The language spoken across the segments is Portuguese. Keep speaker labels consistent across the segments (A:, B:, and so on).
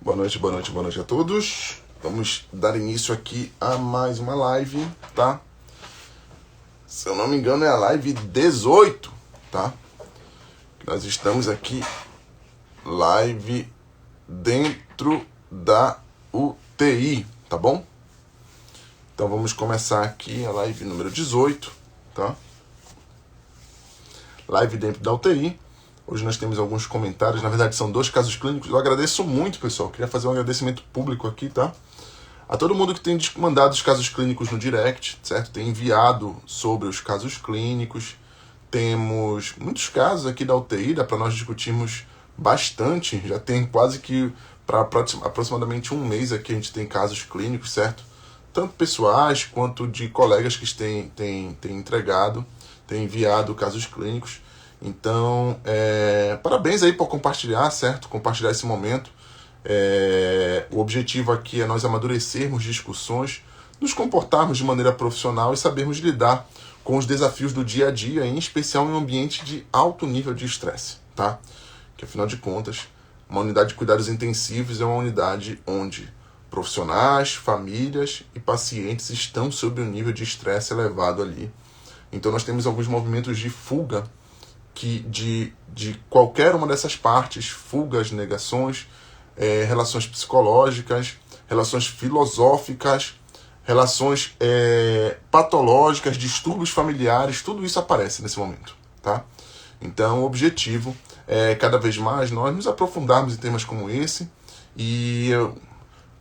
A: Boa noite a todos. Vamos dar início aqui a mais uma live, tá? Se eu não me engano é a live 18, tá? Nós estamos aqui, live dentro da UTI, tá bom? Então vamos começar aqui a live número 18, tá? Live dentro da UTI. Hoje nós temos alguns comentários, na verdade são 2 casos clínicos. Eu agradeço muito, pessoal. Queria fazer um agradecimento público aqui, tá? A todo mundo que tem mandado os casos clínicos no direct, certo? Tem enviado sobre os casos clínicos. Temos muitos casos aqui da UTI, dá para nós discutirmos bastante. Já tem quase que para aproximadamente um mês aqui a gente tem casos clínicos, certo? Tanto pessoais quanto de colegas que têm entregado, têm enviado casos clínicos. Então, parabéns aí por compartilhar, certo? Compartilhar esse momento. O objetivo aqui é nós amadurecermos discussões, nos comportarmos de maneira profissional e sabermos lidar com os desafios do dia a dia, em especial em um ambiente de alto nível de estresse, tá? Que afinal de contas, uma unidade de cuidados intensivos é uma unidade onde profissionais, famílias e pacientes estão sob um nível de estresse elevado ali. Então nós temos alguns movimentos de fuga de qualquer uma dessas partes, fugas, negações, relações psicológicas, relações filosóficas, relações patológicas, distúrbios familiares, tudo isso aparece nesse momento, tá? Então o objetivo é cada vez mais nós nos aprofundarmos em temas como esse, e eu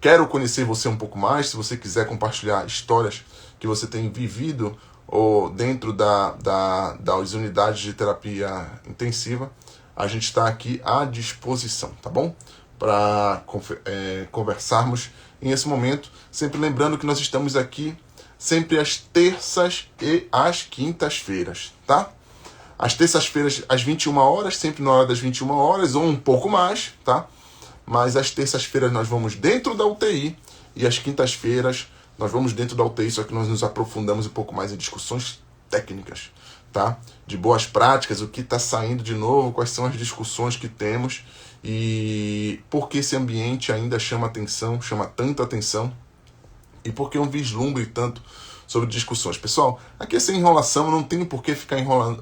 A: quero conhecer você um pouco mais. Se você quiser compartilhar histórias que você tem vivido ou dentro das unidades de terapia intensiva, a gente está aqui à disposição, tá bom? Para conversarmos em esse momento, sempre lembrando que nós estamos aqui sempre às terças e às quintas-feiras, tá? Às terças-feiras às 21 horas, sempre na hora das 21 horas ou um pouco mais, tá? Mas às terças-feiras nós vamos dentro da UTI e às quintas-feiras nós vamos dentro da UTI, só que nós nos aprofundamos um pouco mais em discussões técnicas, tá? De boas práticas, o que está saindo de novo, quais são as discussões que temos e por que esse ambiente ainda chama tanta atenção e por que um vislumbre tanto sobre discussões. Pessoal, aqui é sem enrolação, não tenho por que ficar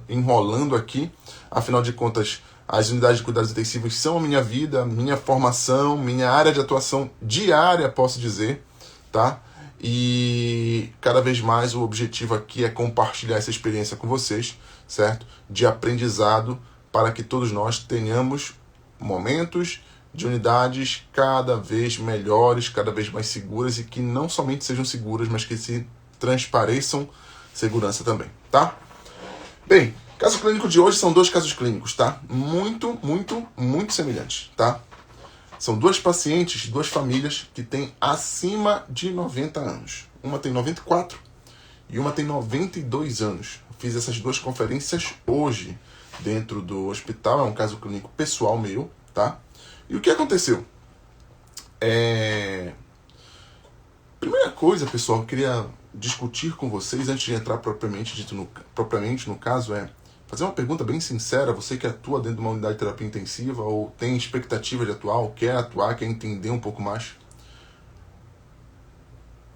A: enrolando aqui, afinal de contas, as unidades de cuidados intensivos são a minha vida, minha formação, minha área de atuação diária, posso dizer, tá? E cada vez mais o objetivo aqui é compartilhar essa experiência com vocês, certo? De aprendizado, para que todos nós tenhamos momentos de unidades cada vez melhores, cada vez mais seguras, e que não somente sejam seguras, mas que se transpareçam segurança também, tá? Bem, caso clínico de hoje são 2 casos clínicos, tá? Muito semelhantes, tá? São 2 pacientes, 2 famílias que têm acima de 90 anos. Uma tem 94 e uma tem 92 anos. Eu fiz essas 2 conferências hoje dentro do hospital. É um caso clínico pessoal meu, tá? E o que aconteceu? Primeira coisa, pessoal, eu queria discutir com vocês, antes de entrar propriamente no caso, fazer uma pergunta bem sincera. Você que atua dentro de uma unidade de terapia intensiva ou tem expectativa de atuar, ou quer atuar, quer entender um pouco mais.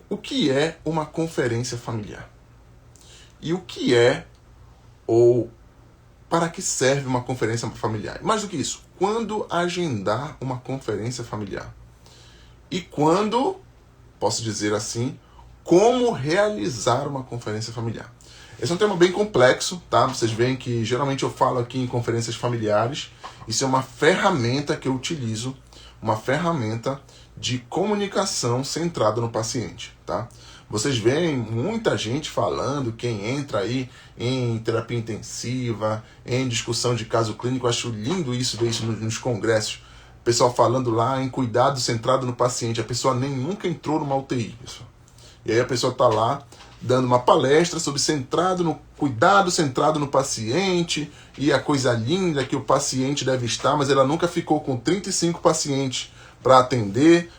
A: O que é uma conferência familiar? E o que ou para que serve uma conferência familiar? Mais do que isso, quando agendar uma conferência familiar? E quando, posso dizer assim, como realizar uma conferência familiar? Esse é um tema bem complexo, tá? Vocês veem que geralmente eu falo aqui em conferências familiares. Isso é uma ferramenta que eu utilizo, uma ferramenta de comunicação centrada no paciente, tá? Vocês veem muita gente falando, quem entra aí em terapia intensiva, em discussão de caso clínico. Eu acho lindo isso, ver isso nos congressos. O pessoal falando lá em cuidado centrado no paciente. A pessoa nem nunca entrou numa UTI, pessoal. E aí a pessoa está lá dando uma palestra sobre cuidado centrado no paciente e a coisa linda que o paciente deve estar, mas ela nunca ficou com 35 pacientes para atender.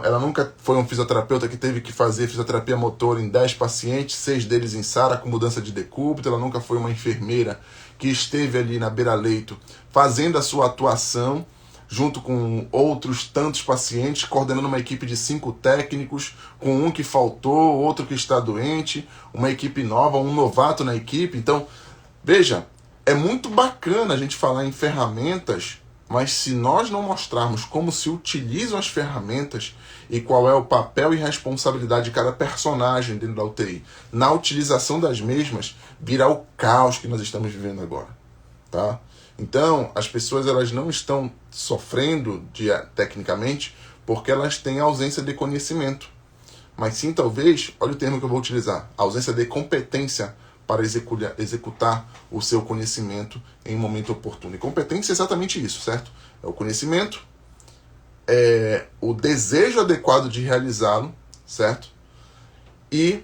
A: Ela nunca foi um fisioterapeuta que teve que fazer fisioterapia motora em 10 pacientes, 6 deles em SARA com mudança de decúbito. Ela nunca foi uma enfermeira que esteve ali na beira-leito fazendo a sua atuação junto com outros tantos pacientes, coordenando uma equipe de 5 técnicos, com um que faltou, outro que está doente, uma equipe nova, um novato na equipe. Então, veja, é muito bacana a gente falar em ferramentas, mas se nós não mostrarmos como se utilizam as ferramentas e qual é o papel e responsabilidade de cada personagem dentro da UTI, na utilização das mesmas, virá o caos que nós estamos vivendo agora, tá? Então, as pessoas elas não estão sofrendo tecnicamente porque elas têm ausência de conhecimento. Mas sim, talvez, olha o termo que eu vou utilizar, ausência de competência para executar o seu conhecimento em um momento oportuno. E competência é exatamente isso, certo? É o conhecimento, é o desejo adequado de realizá-lo, certo? E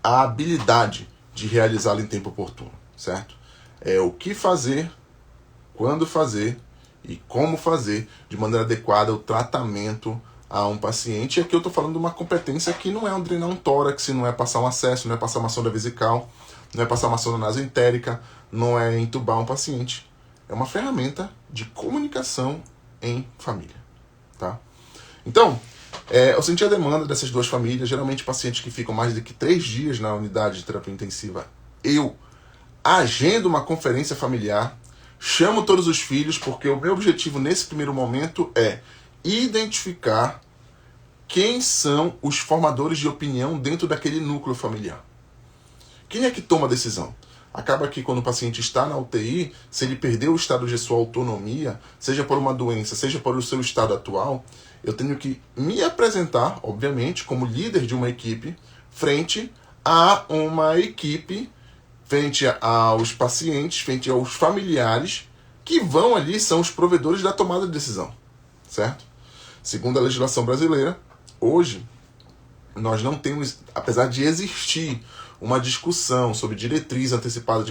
A: a habilidade de realizá-lo em tempo oportuno, certo? É o que fazer, quando fazer e como fazer de maneira adequada o tratamento a um paciente. E aqui eu estou falando de uma competência que não é drenar um tórax, não é passar um acesso, não é passar uma sonda vesical, não é passar uma sonda nasoentérica, não é entubar um paciente. É uma ferramenta de comunicação em família, tá? Então, eu senti a demanda dessas duas famílias, geralmente pacientes que ficam mais de 3 dias na unidade de terapia intensiva. Eu agendo uma conferência familiar, chamo todos os filhos, porque o meu objetivo nesse primeiro momento é identificar quem são os formadores de opinião dentro daquele núcleo familiar. Quem é que toma a decisão? Acaba que quando o paciente está na UTI, se ele perdeu o estado de sua autonomia, seja por uma doença, seja por o seu estado atual, eu tenho que me apresentar, obviamente, como líder de uma equipe, frente a uma equipe, frente aos pacientes, frente aos familiares, que vão ali, são os provedores da tomada de decisão, certo? Segundo a legislação brasileira, hoje, nós não temos, apesar de existir uma discussão sobre diretriz antecipada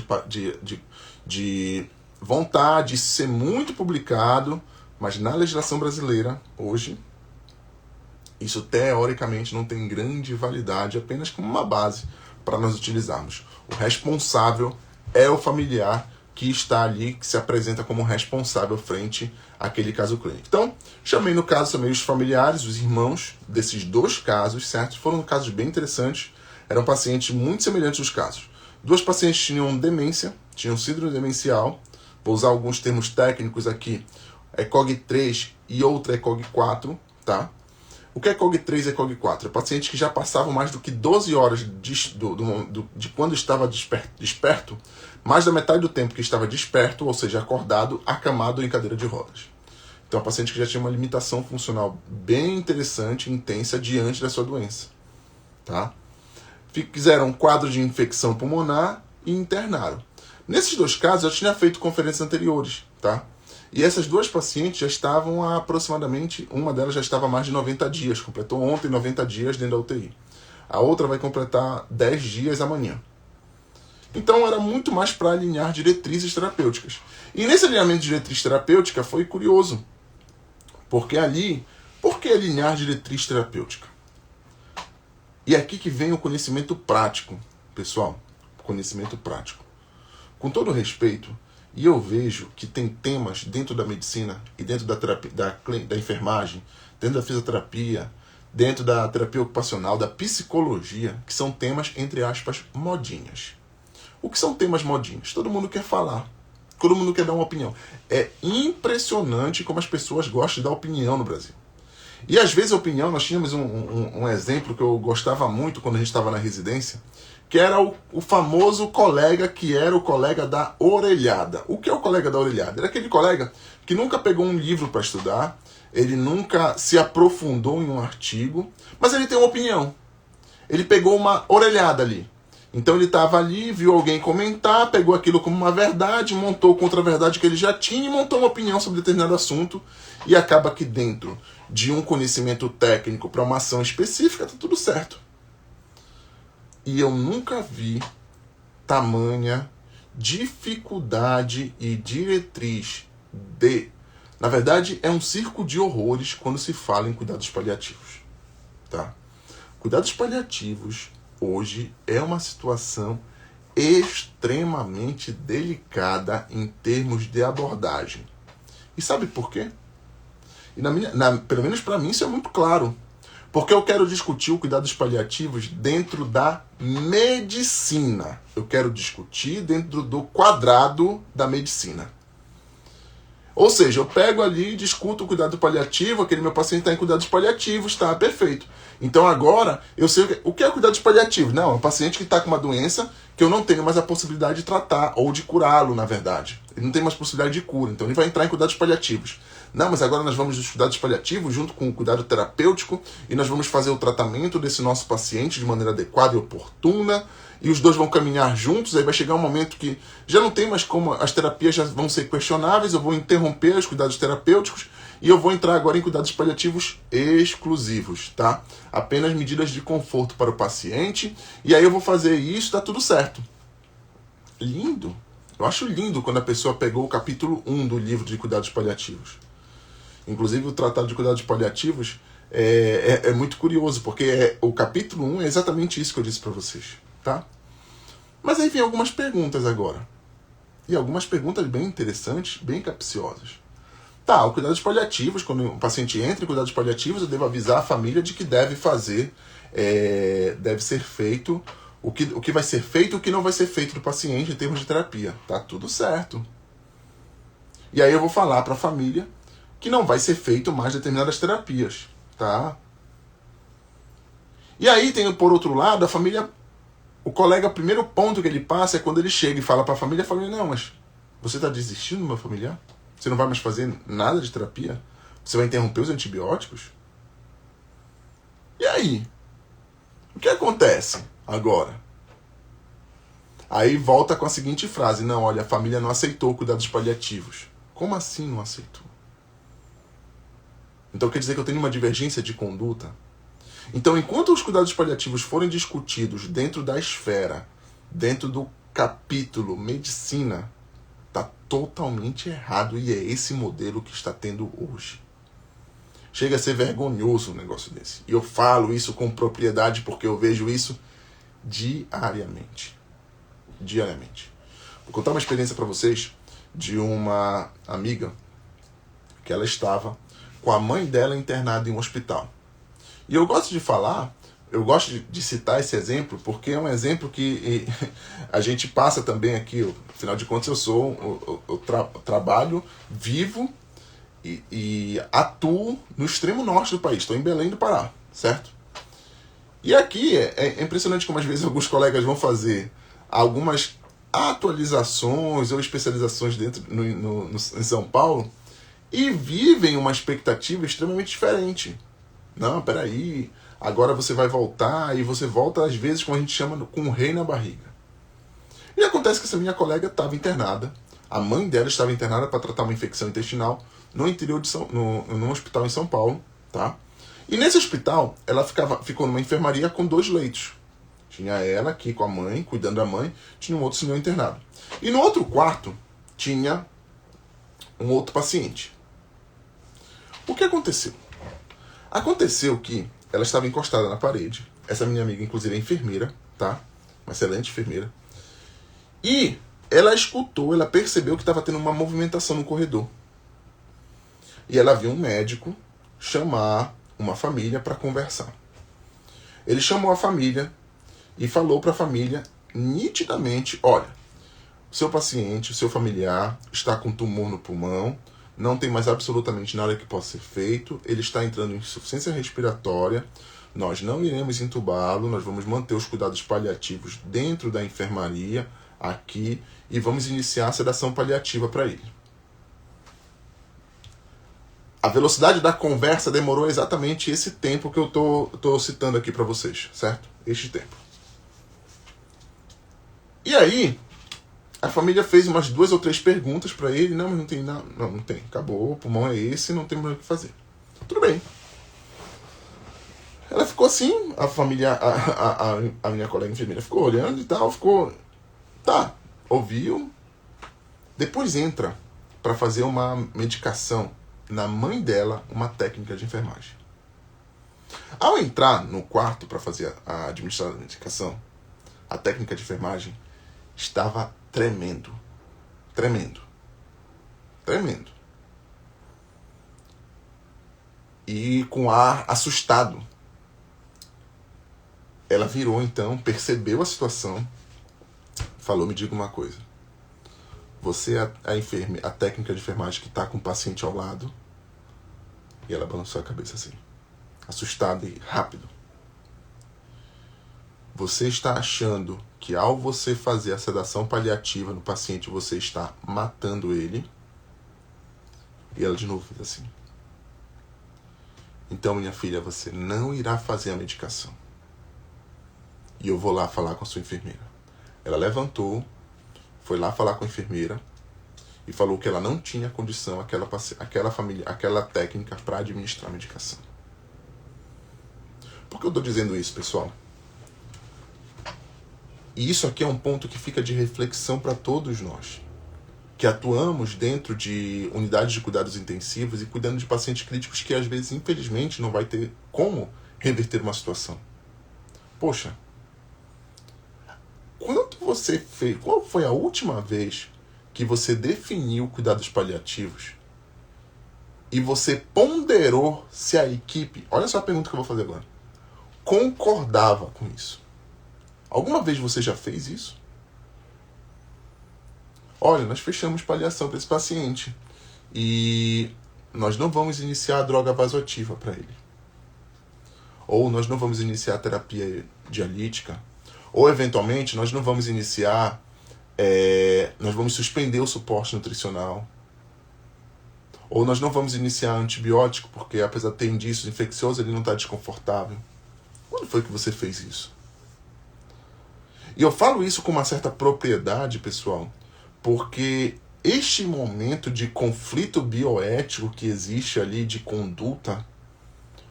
A: de vontade, isso ser muito publicado, mas na legislação brasileira, hoje, isso teoricamente não tem grande validade, apenas como uma base para nós utilizarmos. O responsável é o familiar que está ali, que se apresenta como responsável frente àquele caso clínico. Então, chamei os familiares, os irmãos desses 2 casos, certo? Foram casos bem interessantes, eram pacientes muito semelhantes aos casos. 2 pacientes tinham demência, tinham síndrome demencial, vou usar alguns termos técnicos aqui, ECOG3 e outra ECOG4, tá? O que é ECOG3 e ECOG4? É paciente que já passavam mais do que 12 horas de quando estava desperto, mais da metade do tempo que estava desperto, ou seja, acordado, acamado em cadeira de rodas. Então, é um paciente que já tinha uma limitação funcional bem interessante, intensa, diante da sua doença. Tá? Fizeram um quadro de infecção pulmonar e internaram. Nesses 2 casos, eu tinha feito conferências anteriores, tá? E essas 2 pacientes já estavam há aproximadamente, uma delas já estava há mais de 90 dias, completou ontem 90 dias dentro da UTI. A outra vai completar 10 dias amanhã. Então era muito mais para alinhar diretrizes terapêuticas. E nesse alinhamento de diretriz terapêutica foi curioso. Porque por que alinhar diretriz terapêutica? E é aqui que vem o conhecimento prático, pessoal. Conhecimento prático. Com todo respeito, e eu vejo que tem temas dentro da medicina e dentro da terapia, da enfermagem, dentro da fisioterapia, dentro da terapia ocupacional, da psicologia, que são temas, entre aspas, modinhas. O que são temas modinhos? Todo mundo quer falar. Todo mundo quer dar uma opinião. É impressionante como as pessoas gostam de dar opinião no Brasil. E às vezes a opinião, nós tínhamos um exemplo que eu gostava muito quando a gente estava na residência, que era o famoso colega que era o colega da orelhada. O que é o colega da orelhada? Era aquele colega que nunca pegou um livro para estudar, ele nunca se aprofundou em um artigo, mas ele tem uma opinião. Ele pegou uma orelhada ali. Então ele estava ali, viu alguém comentar, pegou aquilo como uma verdade, montou contra a verdade que ele já tinha e montou uma opinião sobre determinado assunto e acaba que dentro de um conhecimento técnico para uma ação específica está tudo certo. E eu nunca vi tamanha dificuldade e diretriz de... Na verdade, é um circo de horrores quando se fala em cuidados paliativos. Tá? Cuidados paliativos, hoje, é uma situação extremamente delicada em termos de abordagem. E sabe por quê? E pelo menos para mim isso é muito claro. Porque eu quero discutir o cuidados paliativos dentro da medicina. Eu quero discutir dentro do quadrado da medicina. Ou seja, eu pego ali e discuto o cuidado paliativo, aquele meu paciente está em cuidados paliativos, tá, perfeito. Então agora eu sei o que é cuidados paliativos. Não, é um paciente que está com uma doença que eu não tenho mais a possibilidade de tratar, ou de curá-lo, na verdade. Ele não tem mais possibilidade de cura, então ele vai entrar em cuidados paliativos. Não, mas agora nós vamos nos cuidados paliativos junto com o cuidado terapêutico e nós vamos fazer o tratamento desse nosso paciente de maneira adequada e oportuna, e os dois vão caminhar juntos. Aí vai chegar um momento que já não tem mais como, as terapias já vão ser questionáveis, eu vou interromper os cuidados terapêuticos e eu vou entrar agora em cuidados paliativos exclusivos, tá? Apenas medidas de conforto para o paciente, e aí eu vou fazer isso, tá tudo certo. Lindo! Eu acho lindo quando a pessoa pegou o capítulo 1 do livro de cuidados paliativos. Inclusive o Tratado de Cuidados Paliativos é muito curioso, porque o capítulo 1 é exatamente isso que eu disse para vocês, tá? Mas aí vem algumas perguntas agora. E algumas perguntas bem interessantes, bem capciosas. Tá, o cuidados paliativos, quando o paciente entra em cuidados paliativos, eu devo avisar a família de que deve fazer, deve ser feito, o que vai ser feito e o que não vai ser feito do paciente em termos de terapia. Tá tudo certo. E aí eu vou falar para a família que não vai ser feito mais determinadas terapias, tá? E aí tem, por outro lado, a família, o colega, o primeiro ponto que ele passa é quando ele chega e fala para a família, não, mas você está desistindo, meu familiar? Você não vai mais fazer nada de terapia? Você vai interromper os antibióticos? E aí? O que acontece agora? Aí volta com a seguinte frase, não, olha, a família não aceitou cuidados paliativos. Como assim não aceitou? Então quer dizer que eu tenho uma divergência de conduta? Então, enquanto os cuidados paliativos forem discutidos dentro da esfera, dentro do capítulo medicina, está totalmente errado, e é esse modelo que está tendo hoje. Chega a ser vergonhoso um negócio desse. E eu falo isso com propriedade porque eu vejo isso diariamente. Diariamente. Vou contar uma experiência para vocês de uma amiga que ela estava com a mãe dela internada em um hospital. E eu gosto de falar, eu gosto de citar esse exemplo, porque é um exemplo que a gente passa também aqui. Afinal de contas, eu trabalho, vivo e atuo no extremo norte do país. Estou em Belém do Pará, certo? E aqui é impressionante como às vezes alguns colegas vão fazer algumas atualizações ou especializações em São Paulo e vivem uma expectativa extremamente diferente. Não, peraí, agora você vai voltar, e você volta às vezes, como a gente chama, com um rei na barriga. E acontece que essa minha colega estava internada, a mãe dela estava internada para tratar uma infecção intestinal no interior num hospital em São Paulo, tá? E nesse hospital, ela ficou numa enfermaria com 2 leitos. Tinha ela aqui com a mãe, cuidando da mãe, tinha um outro senhor internado. E no outro quarto, tinha um outro paciente. O que aconteceu? Aconteceu que ela estava encostada na parede. Essa minha amiga, inclusive, é enfermeira, tá? Uma excelente enfermeira. E ela escutou, ela percebeu que estava tendo uma movimentação no corredor. E ela viu um médico chamar uma família para conversar. Ele chamou a família e falou para a família nitidamente, olha, o seu paciente, o seu familiar está com tumor no pulmão, não tem mais absolutamente nada que possa ser feito, ele está entrando em insuficiência respiratória, nós não iremos entubá-lo, nós vamos manter os cuidados paliativos dentro da enfermaria, aqui, e vamos iniciar a sedação paliativa para ele. A velocidade da conversa demorou exatamente esse tempo que eu tô citando aqui para vocês, certo? Este tempo. E aí, a família fez umas 2 ou 3 perguntas para ele. Não, mas não tem nada. Não tem. Acabou, o pulmão é esse, não tem mais o que fazer. Tudo bem. Ela ficou assim, a família, a minha colega enfermeira ficou olhando e tal, ficou... Tá, ouviu. Depois entra para fazer uma medicação na mãe dela, uma técnica de enfermagem. Ao entrar no quarto para fazer a administração da medicação, a técnica de enfermagem estava tremendo. Tremendo. Tremendo. e com ar assustado. Ela virou então, percebeu a situação, falou: me diga uma coisa, você é a técnica de enfermagem que está com o paciente ao lado? E ela balançou a cabeça assim, assustada e rápido. Você está achando que ao você fazer a sedação paliativa no paciente, você está matando ele? E ela de novo fez assim. Então, minha filha, você não irá fazer a medicação. E eu vou lá falar com a sua enfermeira. Ela levantou, foi lá falar com a enfermeira e falou que ela não tinha condição, aquela técnica para administrar a medicação. Por que eu estou dizendo isso, pessoal? E isso aqui é um ponto que fica de reflexão para todos nós, que atuamos dentro de unidades de cuidados intensivos e cuidando de pacientes críticos que às vezes, infelizmente, não vai ter como reverter uma situação. Poxa, qual foi a última vez que você definiu cuidados paliativos e você ponderou se a equipe, olha só a pergunta que eu vou fazer agora, concordava com isso? Alguma vez você já fez isso? Olha, nós fechamos paliação para esse paciente e nós não vamos iniciar a droga vasoativa para ele. Ou nós não vamos iniciar a terapia dialítica. Ou, eventualmente, nós não vamos iniciar, nós vamos suspender o suporte nutricional. Ou nós não vamos iniciar antibiótico, porque apesar de ter indícios infecciosos, ele não está desconfortável. Quando foi que você fez isso? E eu falo isso com uma certa propriedade, pessoal, porque este momento de conflito bioético que existe ali de conduta,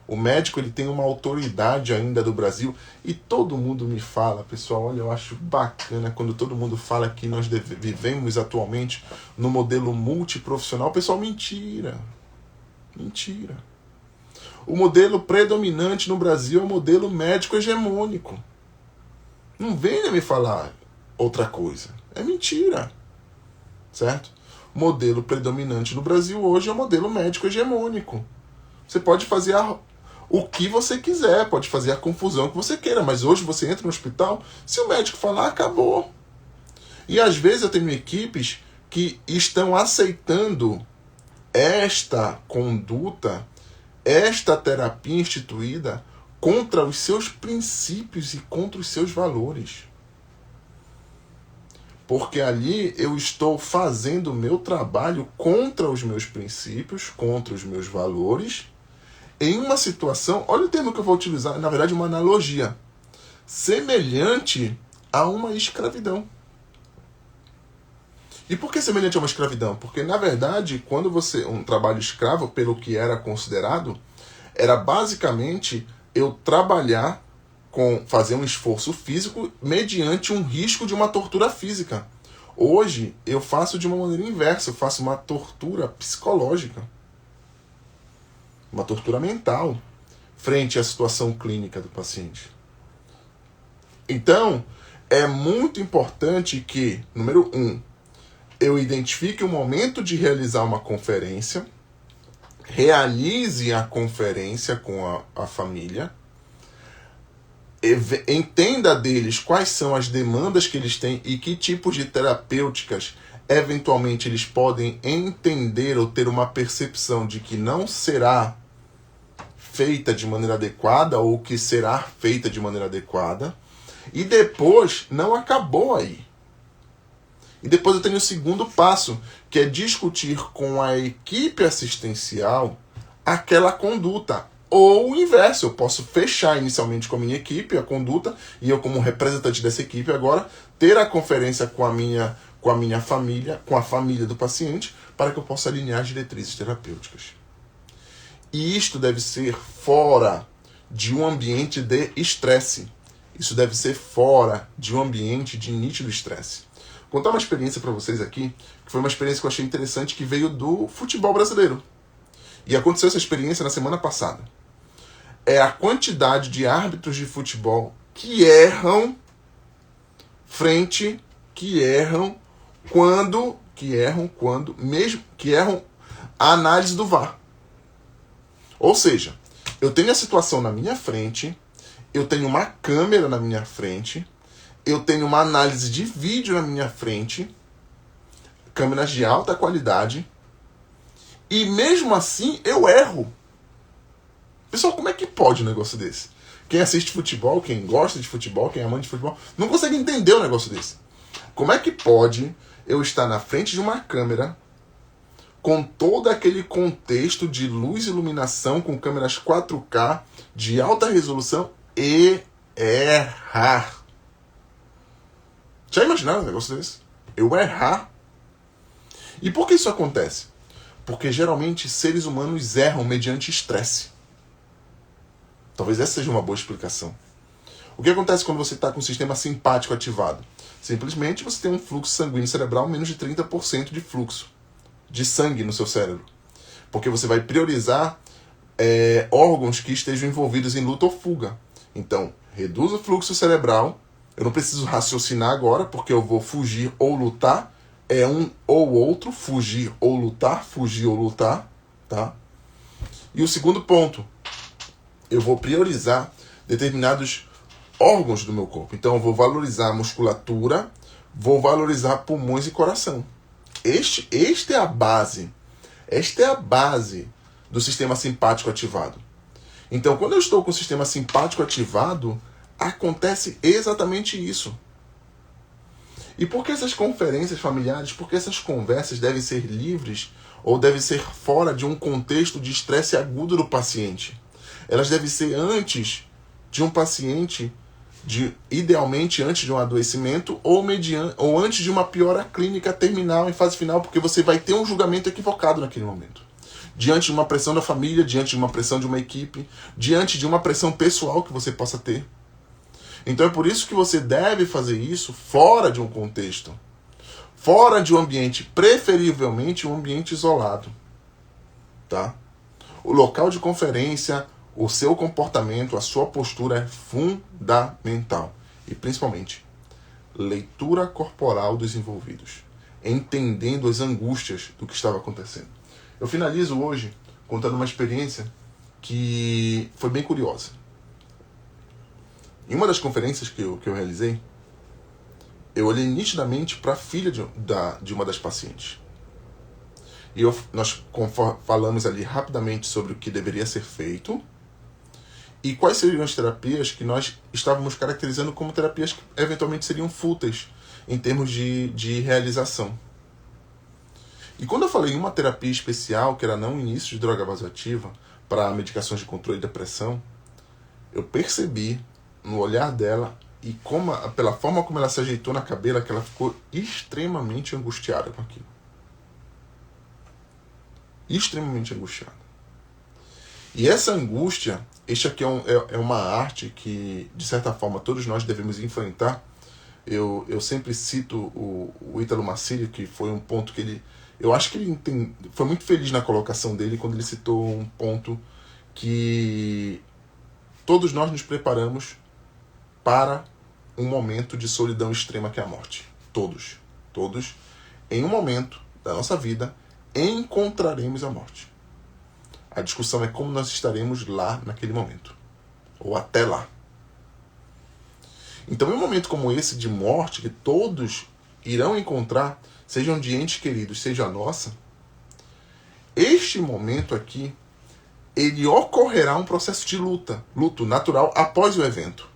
A: o médico ele tem uma autoridade ainda do Brasil e todo mundo me fala, pessoal, olha, eu acho bacana quando todo mundo fala que nós vivemos atualmente no modelo multiprofissional. Pessoal, mentira. Mentira. O modelo predominante no Brasil é o modelo médico hegemônico. Não venha me falar outra coisa. É mentira. Certo? O modelo predominante no Brasil hoje é o modelo médico hegemônico. Você pode fazer o que você quiser, pode fazer a confusão que você queira, mas hoje você entra no hospital, se o médico falar, acabou. E às vezes eu tenho equipes que estão aceitando esta conduta, esta terapia instituída contra os seus princípios e contra os seus valores. Porque ali eu estou fazendo o meu trabalho contra os meus princípios, contra os meus valores, em uma situação, olha o termo que eu vou utilizar, na verdade uma analogia, semelhante a uma escravidão. E por que semelhante a uma escravidão? Porque, na verdade, quando um trabalho escravo, pelo que era considerado, era basicamente eu trabalhar fazer um esforço físico mediante um risco de uma tortura física. Hoje, eu faço de uma maneira inversa, eu faço uma tortura psicológica. Uma tortura mental frente à situação clínica do paciente. Então, é muito importante que, número 1, eu identifique o momento de realizar uma conferência, realize a conferência com a família, entenda deles quais são as demandas que eles têm e que tipos de terapêuticas eventualmente eles podem entender ou ter uma percepção de que não será feita de maneira adequada ou que será feita de maneira adequada. E depois não acabou aí. E depois eu tenho o segundo passo, que é discutir com a equipe assistencial aquela conduta. Ou o inverso, eu posso fechar inicialmente com a minha equipe a conduta e eu, como representante dessa equipe agora, ter a conferência com a minha família, com a família do paciente, para que eu possa alinhar as diretrizes terapêuticas. E isto deve ser fora de um ambiente de estresse. Isso deve ser fora de um ambiente de nítido estresse. Vou contar uma experiência para vocês aqui, que foi uma experiência que eu achei interessante, que veio do futebol brasileiro. E aconteceu essa experiência na semana passada. É a quantidade de árbitros de futebol que erram a análise do VAR. Ou seja, eu tenho a situação na minha frente, eu tenho uma câmera na minha frente, eu tenho uma análise de vídeo na minha frente, câmeras de alta qualidade, e mesmo assim eu erro. Pessoal, como é que pode um negócio desse? Quem assiste futebol, quem gosta de futebol, quem é amante de futebol, não consegue entender um negócio desse. Como é que pode eu estar na frente de uma câmera com todo aquele contexto de luz e iluminação, com câmeras 4K de alta resolução e errar? Já imaginaram um negócio desse? Eu errar? E por que isso acontece? Porque geralmente seres humanos erram mediante estresse. Talvez essa seja uma boa explicação. O que acontece quando você está com o sistema simpático ativado? Simplesmente você tem um fluxo sanguíneo cerebral menos de 30% de fluxo de sangue no seu cérebro. Porque você vai priorizar órgãos que estejam envolvidos em luta ou fuga. Então, reduz o fluxo cerebral. Eu não preciso raciocinar agora, porque eu vou fugir ou lutar. É um ou outro, fugir ou lutar, tá? E o segundo ponto, eu vou priorizar determinados órgãos do meu corpo. Então eu vou valorizar a musculatura, vou valorizar pulmões e coração. Esta é a base do sistema simpático ativado. Então quando eu estou com o sistema simpático ativado, acontece exatamente isso. E por que essas conferências familiares, por que essas conversas devem ser livres ou devem ser fora de um contexto de estresse agudo do paciente? Elas devem ser antes de um paciente, idealmente antes de um adoecimento ou antes de uma piora clínica terminal, em fase final, porque você vai ter um julgamento equivocado naquele momento. Diante de uma pressão da família, diante de uma pressão de uma equipe, diante de uma pressão pessoal que você possa ter. Então é por isso que você deve fazer isso fora de um contexto, fora de um ambiente, preferivelmente um ambiente isolado, tá? O local de conferência, o seu comportamento, a sua postura é fundamental. E principalmente, leitura corporal dos envolvidos, entendendo as angústias do que estava acontecendo. Eu finalizo hoje contando uma experiência que foi bem curiosa. Em uma das conferências que eu realizei, eu olhei nitidamente para a filha de uma das pacientes. E nós falamos ali rapidamente sobre o que deveria ser feito e quais seriam as terapias que nós estávamos caracterizando como terapias que eventualmente seriam fúteis em termos de realização. E quando eu falei em uma terapia especial, que era não o início de droga vasoativa para medicações de controle de depressão, eu percebi no olhar dela e pela forma como ela se ajeitou na cadeira, que ela ficou extremamente angustiada com aquilo. Extremamente angustiada. E essa angústia, este aqui é uma arte que, de certa forma, todos nós devemos enfrentar. Eu sempre cito o Ítalo Marcílio, que foi um ponto que ele... Eu acho que ele foi muito feliz na colocação dele quando ele citou um ponto que todos nós nos preparamos para um momento de solidão extrema que é a morte. Todos, em um momento da nossa vida, encontraremos a morte. A discussão é como nós estaremos lá naquele momento, ou até lá. Então, em um momento como esse de morte, que todos irão encontrar, sejam de entes queridos, seja a nossa, este momento aqui, ele ocorrerá um processo de luto natural após o evento.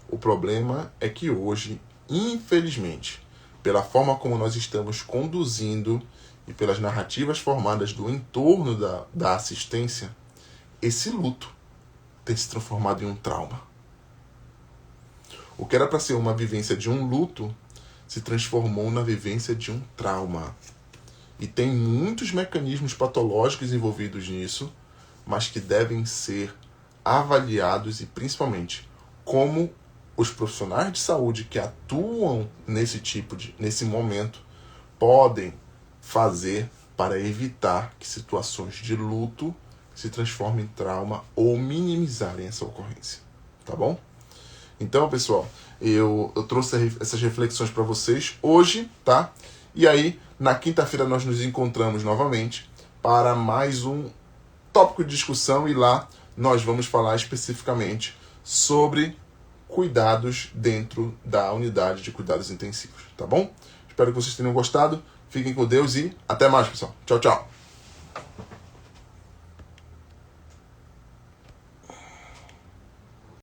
A: O problema é que hoje, infelizmente, pela forma como nós estamos conduzindo e pelas narrativas formadas do entorno da assistência, esse luto tem se transformado em um trauma. O que era para ser uma vivência de um luto se transformou na vivência de um trauma. E tem muitos mecanismos patológicos envolvidos nisso, mas que devem ser avaliados e principalmente como os profissionais de saúde que atuam nesse momento podem fazer para evitar que situações de luto se transformem em trauma ou minimizarem essa ocorrência. Tá bom? Então, pessoal, eu trouxe essas reflexões para vocês hoje, tá? E aí, na quinta-feira nós nos encontramos novamente para mais um tópico de discussão, e lá nós vamos falar especificamente sobre cuidados dentro da unidade de cuidados intensivos, tá bom? Espero que vocês tenham gostado. Fiquem com Deus e até mais, pessoal. Tchau, tchau.